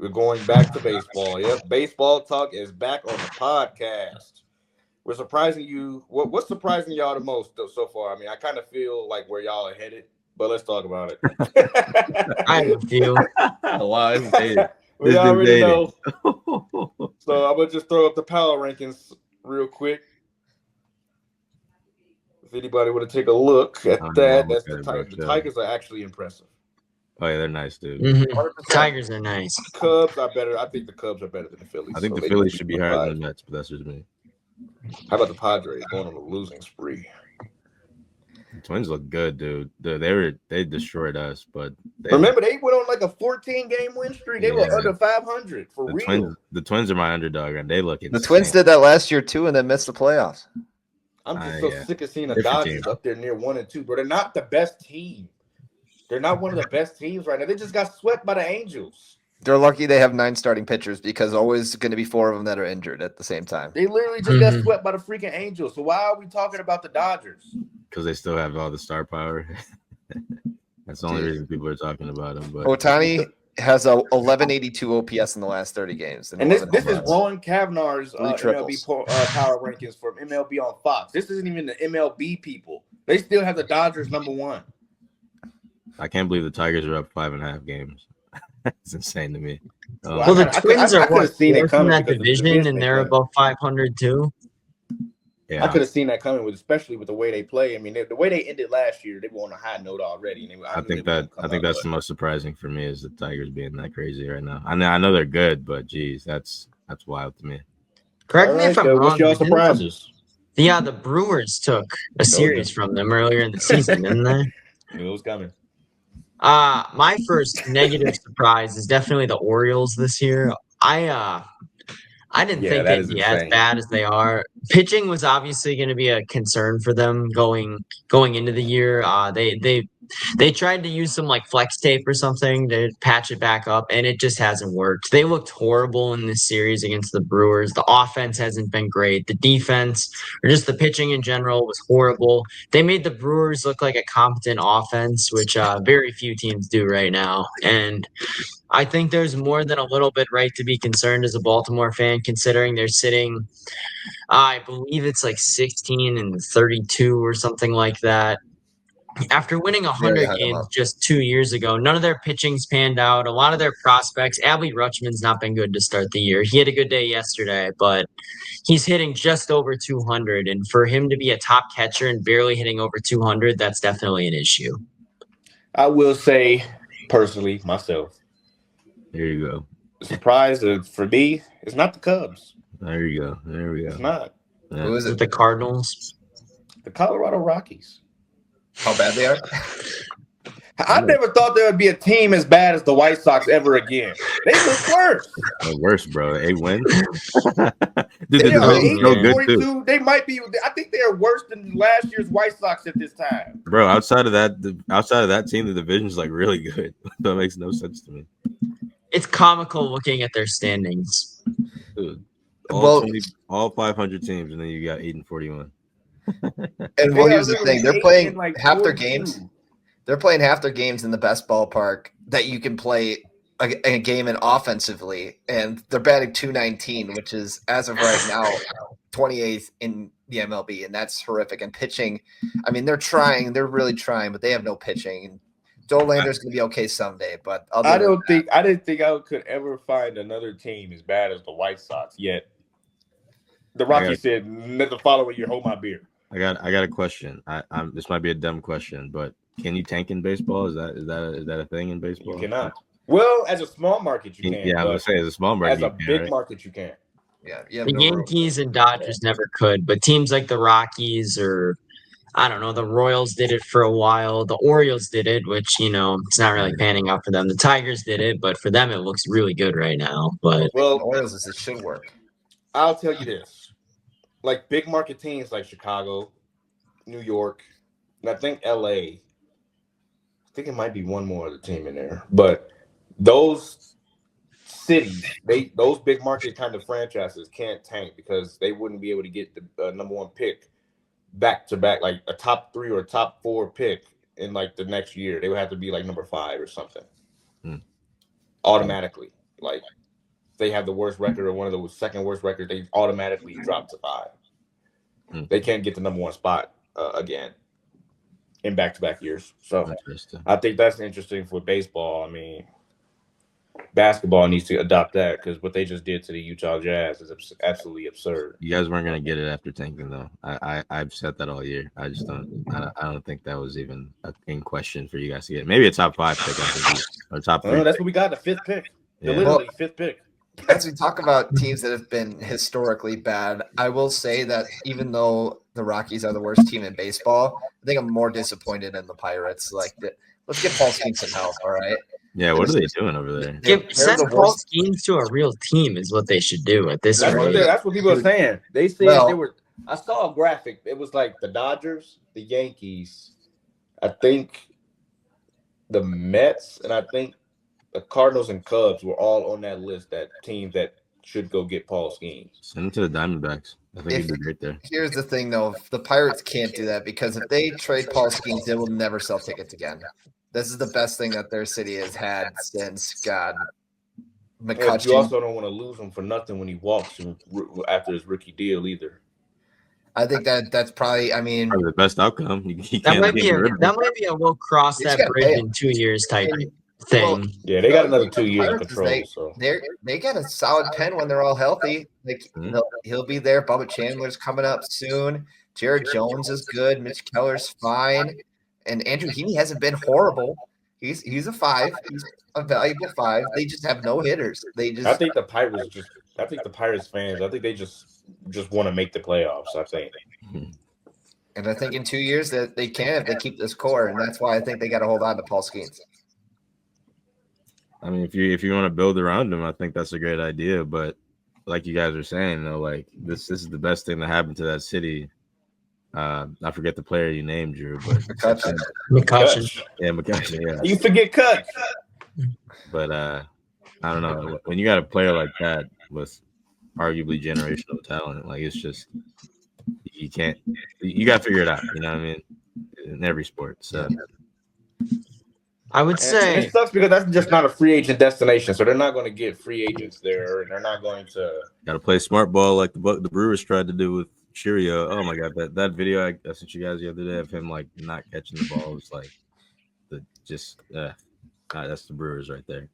We're going back to baseball. Yep, baseball talk is back on the podcast. We're surprising you. What's surprising y'all the most though, so far? I mean, I kind of feel like where y'all are headed, but let's talk about I have a few. Wow, it's dated. We It's been already dated. know. So I'm gonna just throw up the power rankings real quick. If anybody want to take a look at I don't that, know that's what the that is, Tigers. bro. The Tigers are actually impressive. Oh yeah, they're nice, dude. 100%. Tigers are nice. Cubs are better. I think the Cubs are better than the Phillies. I think so the they Phillies need should to be higher five. than the Mets, but that's just me. How about the Padres going on a losing spree? The Twins look good, dude. They destroyed us, but Remember, they went on like a 14-game win streak. They were under 500 for real. The Twins are my underdog, and they look insane. The Twins did that last year too, and then missed the playoffs. I'm just so sick of seeing the Different Dodgers team. up there near 1 and 2, bro. They're not the best team. They're not one of the best teams right now. They just got swept by the Angels. They're lucky they have 9 starting pitchers because always going to be 4 of them that are injured at the same time. They literally just got swept by the freaking Angels. So why are we talking about the Dodgers? Because they still have all the star power. That's the only reason people are talking about them. But Ohtani has a 1182 OPS in the last 30 games. And this is Rowan Cavanaugh's MLB triples. power rankings from MLB on Fox. This isn't even the MLB people. They still have the Dodgers #1. I can't believe the Tigers are up 5.5 games. It's insane to me. Well, the Twins are fourth in that because division, and they're above 500 too. Yeah, I could have seen that coming, especially with the way they play. I mean, the way they ended last year, they were on a high note already. And I think that's the most surprising for me is the Tigers being that crazy right now. I know they're good, but geez, that's wild to me. Correct me if I'm wrong. What's your surprises? Yeah, the Brewers took a series from them earlier in the season, didn't they? Knew it was coming. My first negative surprise is definitely the Orioles this year. I didn't think they'd be as bad as they are. Pitching was obviously going to be a concern for them going into the year. They tried to use some like flex tape or something to patch it back up, and it just hasn't worked. They looked horrible in this series against the Brewers. The offense hasn't been great. The defense, or just the pitching in general, was horrible. They made the Brewers look like a competent offense, which very few teams do right now. And I think there's more than a little bit right to be concerned as a Baltimore fan, considering they're sitting, I believe it's like 16 and 32 or something like that. After winning 100 games just 2 years ago, none of their pitching's panned out. A lot of their prospects, Adley Rutschman's not been good to start the year. He had a good day yesterday, but he's hitting just over 200. And for him to be a top catcher and barely hitting over 200, that's definitely an issue. I will say, personally, myself, there you go. The surprise for me is not the Cubs. There you go. There we go. It's not. Yeah. Who is it? The Cardinals? The Colorado Rockies. How bad they are? I never thought there would be a team as bad as the White Sox ever again. They look worse. They're worse, bro. 8 wins. Dude, they are 8-42. They might be. I think they are worse than last year's White Sox at this time. Bro, outside of that team, the division's like really good. That makes no sense to me. It's comical looking at their standings. Dude, all 500 teams, and then you got 8 and 41. And well, here's the thing: they're playing like half their games. They're playing half their games in the best ballpark that you can play a game in offensively, and they're batting .219, which is as of right now 28th in the MLB, and that's horrific. And pitching, I mean, they're trying, they're really trying, but they have no pitching. And Dolander's going to be okay someday, but I didn't think I could ever find another team as bad as the White Sox. Yet the Rockies said, "The following year, hold my beer." I got a question. This might be a dumb question, but can you tank in baseball? Is that a thing in baseball? You cannot. Well, as a small market, you can. Yeah, I was saying as a small market, as a big market, you can. Yeah. The Yankees and Dodgers never could, but teams like the Rockies or I don't know, the Royals did it for a while. The Orioles did it, which it's not really panning out for them. The Tigers did it, but for them it looks really good right now. But the Orioles, it should work. I'll tell you this: like big market teams like Chicago, New York, and I think LA. I think it might be one more other team in there, but those cities, those big market kind of franchises can't tank because they wouldn't be able to get the number 1 pick back to back, like a top 3 or top 4 pick in like the next year. They would have to be like number 5 or something automatically. like they have the worst record or one of the second worst records, they automatically drop to 5. They can't get the number 1 spot again in back-to-back years. So I think that's interesting for baseball. I mean, basketball needs to adopt that because what they just did to the Utah Jazz is absolutely absurd. You guys weren't gonna get it after tanking, though. I've said that all year. I just don't. I don't think that was even in question for you guys to get. Maybe a top 5 pick, I think, or top 3. That's what we got. The 5th pick. Yeah. Literally 5th pick. As we talk about teams that have been historically bad, I will say that even though the Rockies are the worst team in baseball, I think I'm more disappointed in the Pirates. Let's get Paul Skeens some help, all right? Yeah, what are they doing over there? Send Paul Skeens to a real team is what they should do at this rate. That's what people are saying. They said they were. I saw a graphic. It was like the Dodgers, the Yankees, I think the Mets, and I think the Cardinals and Cubs were all on that list. That team that should go get Paul Skeens. Send him to the Diamondbacks. I think he'd be great there. Here's the thing, though: the Pirates can't do that because if they trade Paul Skeens, they will never sell tickets again. This is the best thing that their city has had since McCutcheon. You also don't want to lose him for nothing when he walks after his rookie deal either. I think that's probably. I mean, probably the best outcome. That might be a we'll cross that bridge in 2 years type thing. Well, yeah, they got another 2 years of control. They got a solid pen when they're all healthy. He'll be there. Bubba Chandler's coming up soon. Jared Jones is good. Mitch Keller's fine. And Andrew Heaney hasn't been horrible. He's a 5. He's a valuable 5. They just have no hitters. I think the Pirates fans, I think they just want to make the playoffs, I think. And I think in 2 years that they can if they keep this core, and that's why I think they got to hold on to Paul Skeens. I mean, if you want to build around him, I think that's a great idea. But like you guys are saying, though, like this is the best thing that happened to that city. I forget the player you named, Drew, but McCutcheon. Yeah, McCutcheon. Yeah, you forget Cut. But I don't know, when you got a player like that with arguably generational talent, like it's just you can't. You got to figure it out. You know what I mean? In every sport. So I would say it sucks because that's just not a free agent destination, so they're not going to get free agents there, and they're not going to. Got to play smart ball like the Brewers tried to do with Cheerio. Oh my God, that video I sent you guys the other day of him like not catching the ball was like that's the Brewers right there.